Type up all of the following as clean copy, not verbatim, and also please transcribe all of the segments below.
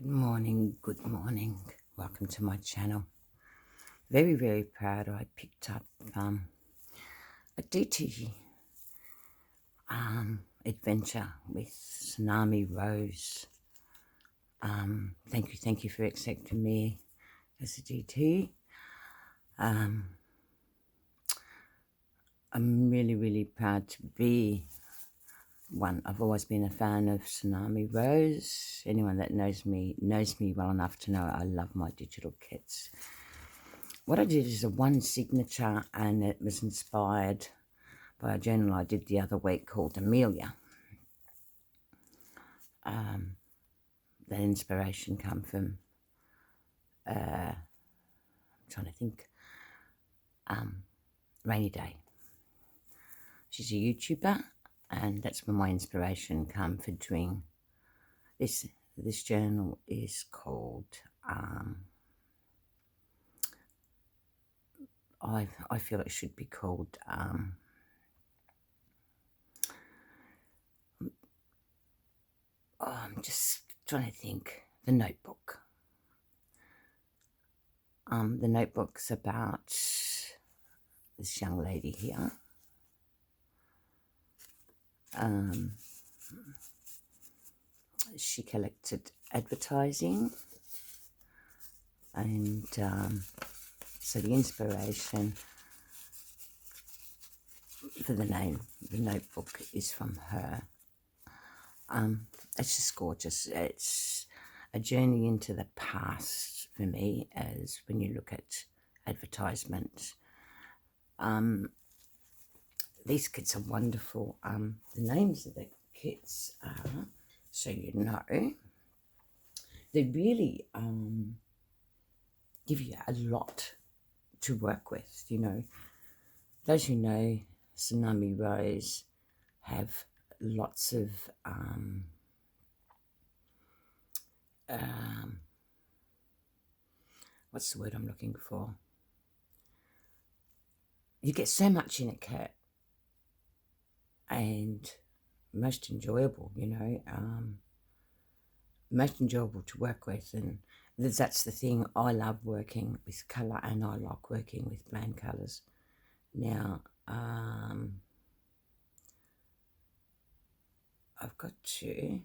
Good morning. Welcome to my channel. Very, very proud I picked up a DTP adventure with Tsunami Rose. Thank you for accepting me as a DT. I'm really, really proud to be one. I've always been a fan of Tsunami Rose. Anyone that knows me well enough to know I love my digital kits. What I did is a one signature, and it was inspired by a journal I did the other week called Amelia. That inspiration come from, I'm trying to think, Rainy Day. She's a YouTuber, and that's where my inspiration come for doing this. This journal is called, I feel it should be called, I'm just trying to think, The Notebook. The Notebook's about this young lady here. She collected advertising, and so the inspiration for the name, The Notebook, is from her. It's just gorgeous. It's a journey into the past for me, as when you look at advertisements. These kits are wonderful. The names of the kits are, so you know, they really give you a lot to work with. You know, those who know Tsunami Rose have lots of what's the word I'm looking for? You get so much in a kit, and most enjoyable, you know, most enjoyable to work with. And that's the thing, I love working with colour, and I like working with bland colours. Now, I've got to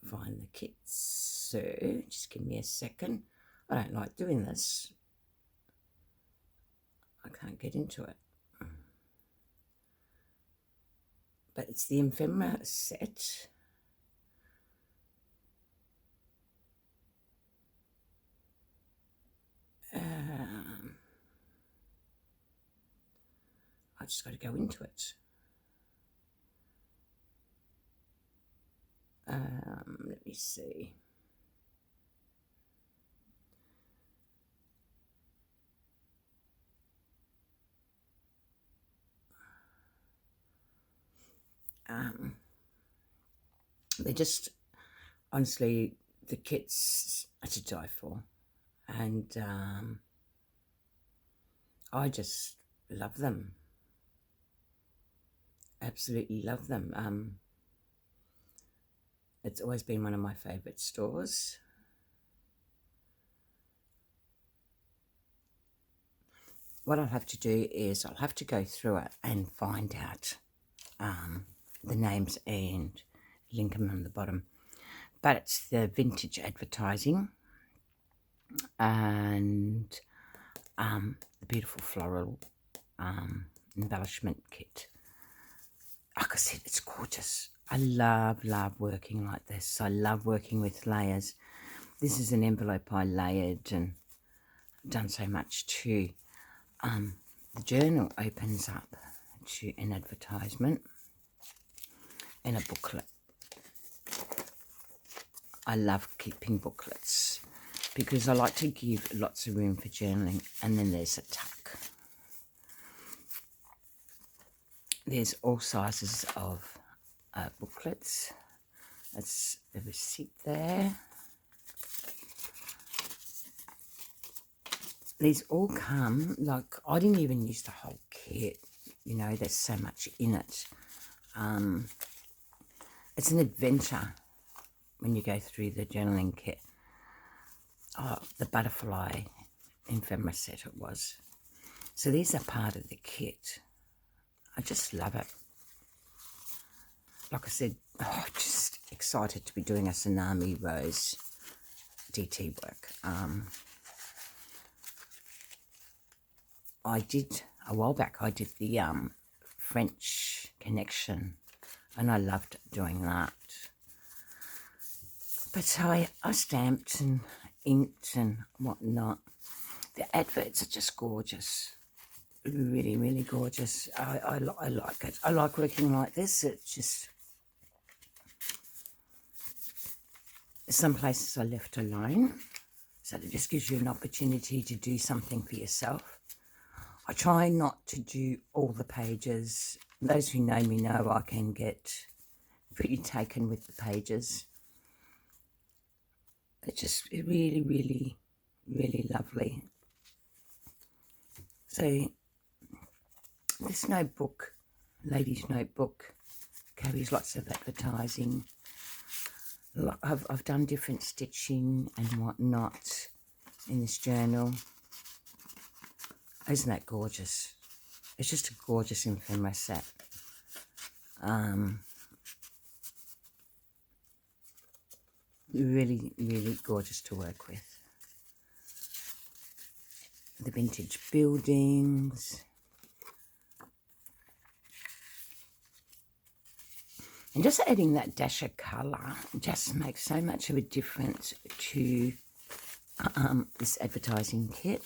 find the kits, so just give me a second. I don't like doing this. I can't get into it. But it's the ephemera set. I just got to go into it. Let me see. They're just, honestly, the kits are to die for, and I just love them. Absolutely love them. It's always been one of my favourite stores. What I'll have to do is I'll have to go through it and find out the names and link them on the bottom. But it's the vintage advertising, and the beautiful floral embellishment kit. Like I said, it's gorgeous. I love working like this. I love working with layers. This is an envelope I layered and done so much too. The journal opens up to an advertisement and a booklet. I love keeping booklets because I like to give lots of room for journaling. And then there's a tuck. There's all sizes of booklets. That's the receipt there. These all come, like, I didn't even use the whole kit, you know, there's so much in it. It's an adventure when you go through the journaling kit. Oh, the butterfly ephemera set it was. So these are part of the kit. I just love it. Like I said, just excited to be doing a Tsunami Rose DT work. I did, a while back, I did the French connection, and I loved doing that. But I stamped and inked and whatnot. The adverts are just gorgeous. Really, really gorgeous. I like it. I like working like this. It's just, some places are left alone, so it just gives you an opportunity to do something for yourself. I try not to do all the pages. Those who know me know I can get pretty taken with the pages. It's just really, really, really lovely. So this notebook, ladies' notebook, carries lots of advertising. I've done different stitching and whatnot in this journal. Isn't that gorgeous? It's just a gorgeous ephemera set. Really, really gorgeous to work with. The vintage buildings. And just adding that dash of colour just makes so much of a difference to this advertising kit.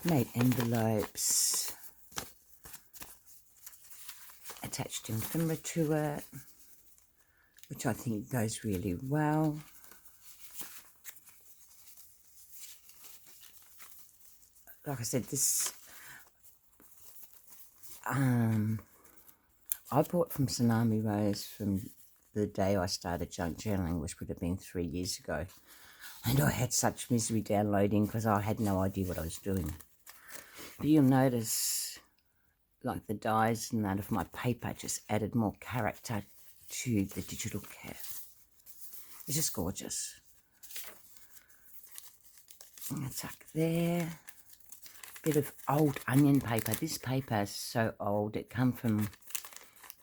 Made envelopes, attached ephemera to it, which I think goes really well. Like I said, this I bought from Tsunami Rose from the day I started junk journaling, which would have been 3 years ago. And I had such misery downloading because I had no idea what I was doing. But you'll notice, like the dyes and that of my paper just added more character to the digital kit. It's just gorgeous. I'm going to tuck there. Bit of old onion paper. This paper is so old. It come from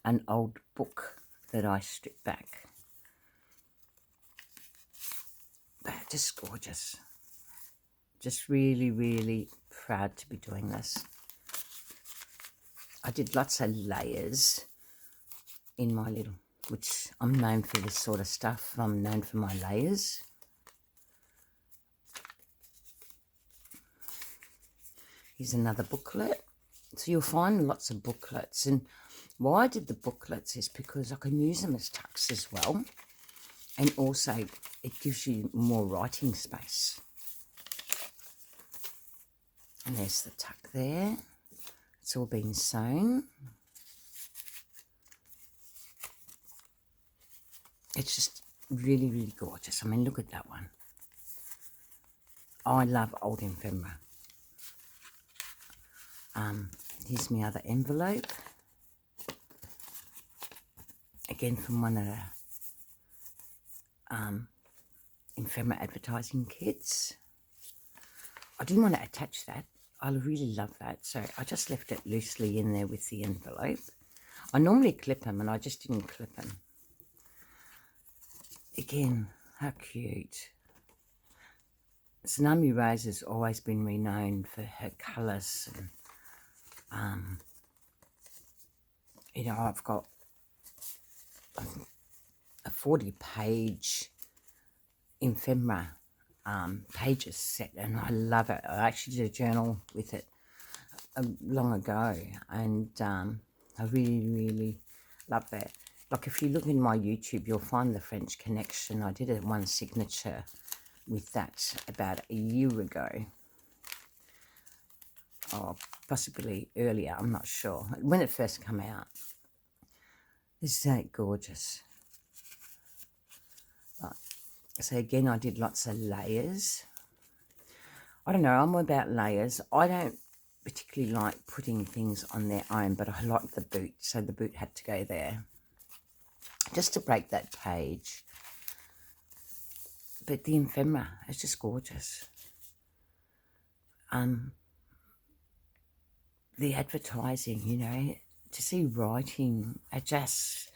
an old book that I stripped back. But just gorgeous. Just really, really proud to be doing this. I did lots of layers in my little, which I'm known for this sort of stuff. I'm known for my layers. Here's another booklet. So you'll find lots of booklets. And why I did the booklets is because I can use them as tucks as well. And also it gives you more writing space. And there's the tuck there. It's all been sewn. It's just really, really gorgeous. I mean, look at that one. I love old ephemera. Here's my other envelope. Again from one of the ephemera advertising kits. I didn't want to attach that. I really love that, so I just left it loosely in there with the envelope. I normally clip them, and I just didn't clip them. Again, how cute. Tsunami Rose has always been renowned for her colours. And, you know, I've got a 40-page ephemera pages set, and I love it. I actually did a journal with it long ago, and I really, really love that. Like if you look in my YouTube, you'll find the French connection. I did a one signature with that about a year ago, or possibly earlier, I'm not sure, when it first came out. Isn't that gorgeous? Right. So again, I did lots of layers. I don't know, I'm about layers. I don't particularly like putting things on their own, but I like the boot, so the boot had to go there. just to break that page. But the ephemera is just gorgeous. The advertising, you know, to see writing, it just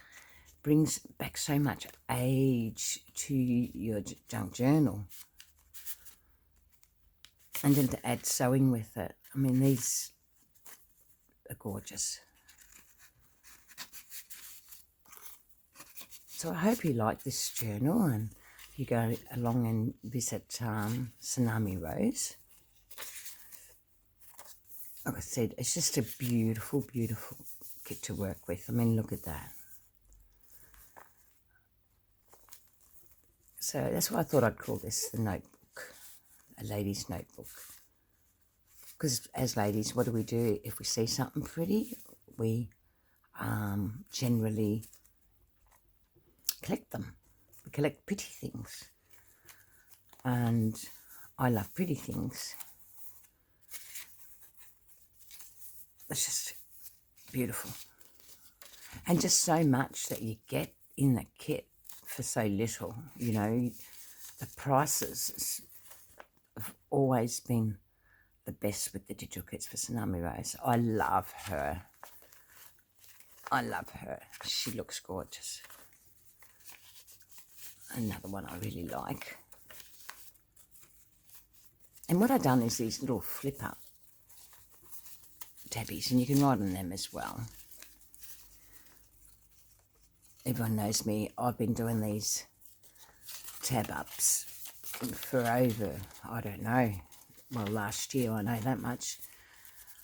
brings back so much age to your junk journal. And then to add sewing with it. I mean, these are gorgeous. So I hope you like this journal, and you go along and visit Tsunami Rose. Like I said, it's just a beautiful, beautiful kit to work with. I mean, look at that. So that's why I thought I'd call this the notebook, a lady's notebook. Because as ladies, what do? If we see something pretty, we generally collect them. We collect pretty things. And I love pretty things. It's just beautiful. And just so much that you get in the kit for so little. You know, the prices have always been the best with the digital kits for Tsunami Rose. I love her. I love her. She looks gorgeous. Another one I really like. And what I've done is these little flip-up tabbies, and you can write on them as well. Everyone knows me. I've been doing these tab-ups for over, I don't know, well, last year, I know that much.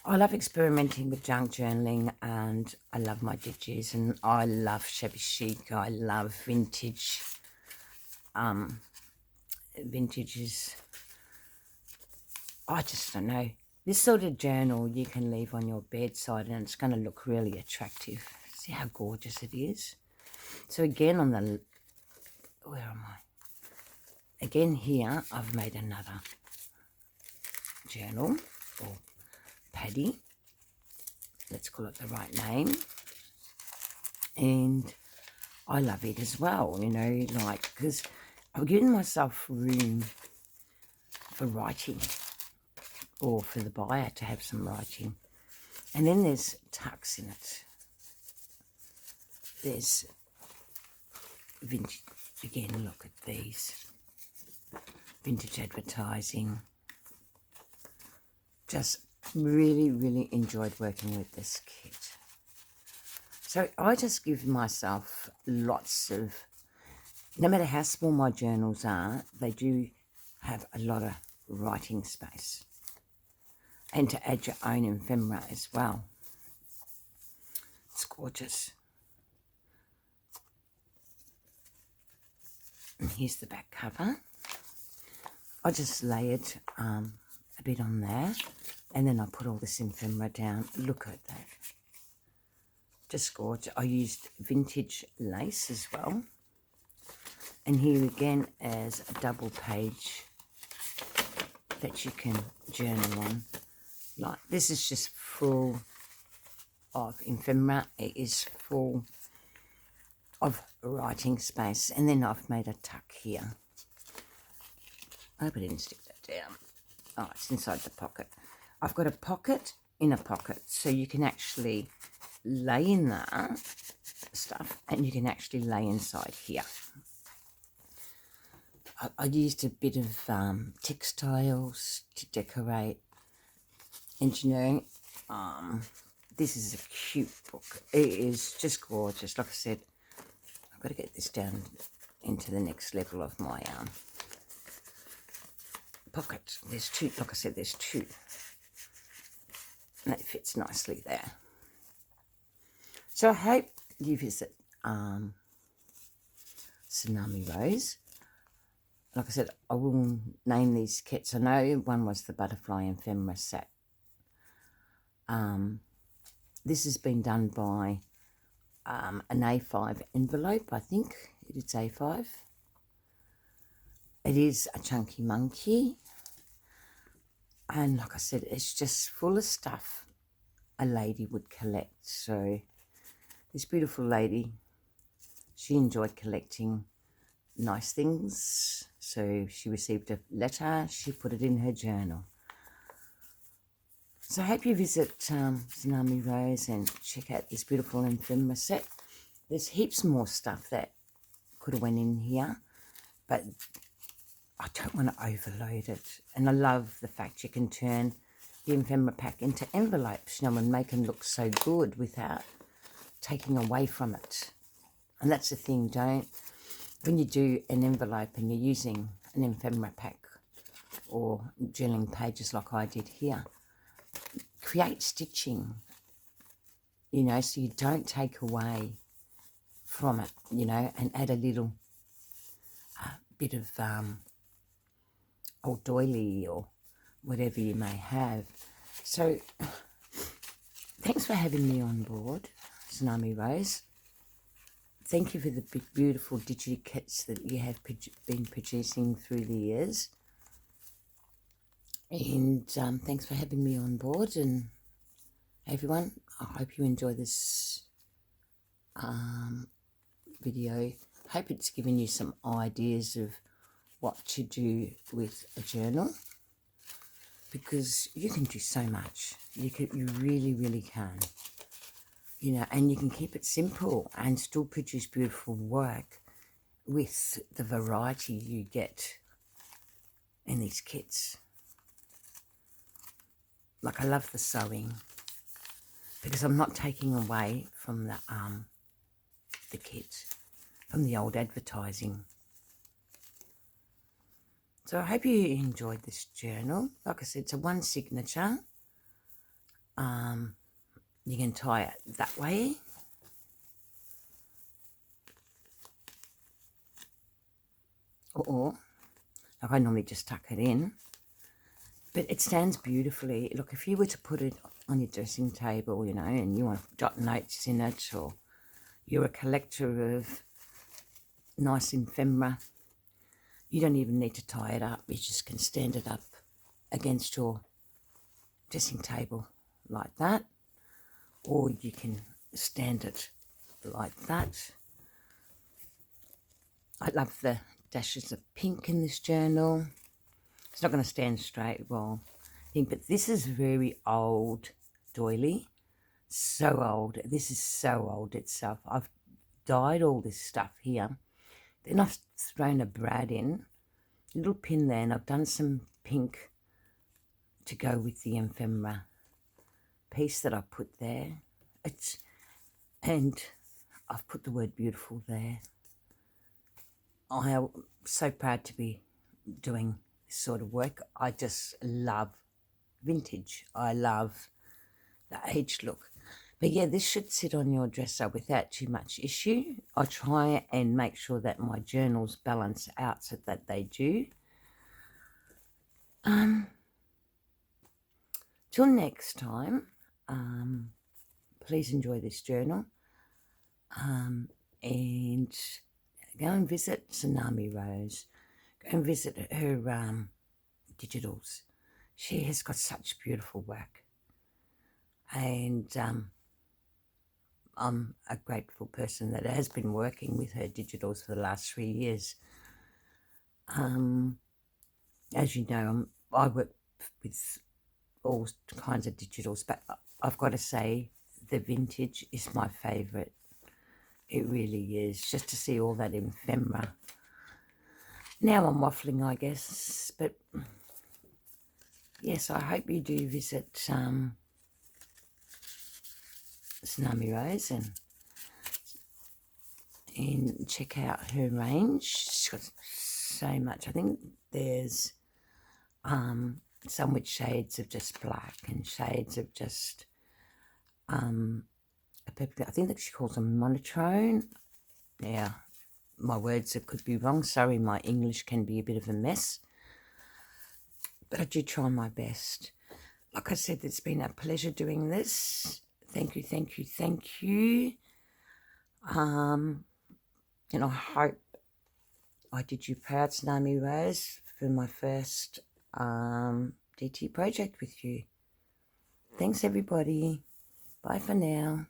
I love experimenting with junk journaling, and I love my digis, and I love shabby chic. I love vintage. Vintage is, I just don't know. This sort of journal you can leave on your bedside and it's going to look really attractive. See how gorgeous it is? So again on the, where am I? Again here I've made another journal or paddy. Let's call it the right name. And I love it as well, you know, like, because I've given myself room for writing, or for the buyer to have some writing. And then there's tucks in it. There's vintage, again, look at these. Vintage advertising. Just really, really enjoyed working with this kit. So I just give myself lots of, no matter how small my journals are, they do have a lot of writing space. And to add your own ephemera as well. It's gorgeous. And here's the back cover. I just layered a bit on there, and then I put all this ephemera down. Look at that. Just gorgeous. I used vintage lace as well. And here again is a double page that you can journal on. Like, this is just full of ephemera. It is full of writing space. And then I've made a tuck here. I hope I didn't stick that down. Oh, it's inside the pocket. I've got a pocket in a pocket, so you can actually lay in there stuff, and you can actually lay inside here. I used a bit of textiles to decorate. And you know, this is a cute book. It is just gorgeous. Like I said, I've got to get this down into the next level of my pocket. There's two, like I said, there's two. And it fits nicely there. So I hope you visit Tsunami Rose. Like I said, I will name these kits. I know one was the butterfly ephemera set. This has been done by an A5 envelope, I think. It's A5. It is a chunky monkey. And like I said, it's just full of stuff a lady would collect. So this beautiful lady, She enjoyed collecting nice things, so she received a letter, she put it in her journal. So I hope you visit Tsunami Rose and check out this beautiful ephemera set. There's heaps more stuff that could have went in here, but I don't want to overload it. And I love the fact you can turn the ephemera pack into envelopes, and make them look so good without taking away from it. And that's the thing, when you do an envelope and you're using an ephemera pack or journaling pages like I did here, create stitching, so you don't take away from it, and add a little bit of old doily or whatever you may have. So thanks for having me on board, Tsunami Rose. Thank you for the beautiful digi kits that you have been producing through the years. And thanks for having me on board. And everyone, I hope you enjoy this video. Hope it's given you some ideas of what to do with a journal, because you can do so much. You really, really can. And you can keep it simple and still produce beautiful work with the variety you get in these kits. Like, I love the sewing because I'm not taking away from the kit, from the old advertising. So I hope you enjoyed this journal. Like I said, it's a one signature. You can tie it that way. Or like I normally just tuck it in. But it stands beautifully. Look, if you were to put it on your dressing table, and you want to jot notes in it, or you're a collector of nice ephemera, you don't even need to tie it up. You just can stand it up against your dressing table like that. Or you can stand it like that. I love the dashes of pink in this journal. It's not going to stand straight, well, but this is very old doily. So old. This is so old itself. I've dyed all this stuff here. Then I've thrown a brad in, a little pin there, and I've done some pink to go with the ephemera piece that I put there. And I've put the word beautiful there. I am so proud to be doing this sort of work. I just love vintage. I love the aged look. But yeah, this should sit on your dresser without too much issue. I try and make sure that my journals balance out so that they do. Till next time, please enjoy this journal. And go and visit Tsunami Rose. Go and visit her digitals. She has got such beautiful work. And I'm a grateful person that has been working with her digitals for the last 3 years. As you know, I work with all kinds of digitals, but I've got to say the vintage is my favourite. It really is, just to see all that ephemera. Now I'm waffling, I guess, but yes, I hope you do visit Tsunami Rose and check out her range. She's got so much. I think there's some with shades of just black and shades of just I think that she calls them monotone. Yeah, my words could be wrong. Sorry, my English can be a bit of a mess, but I do try my best. Like I said, it's been a pleasure doing this. Thank you, thank you, thank you. And I hope I did you proud, Tsunami Rose, for my first DT project with you. Thanks, everybody. Bye for now.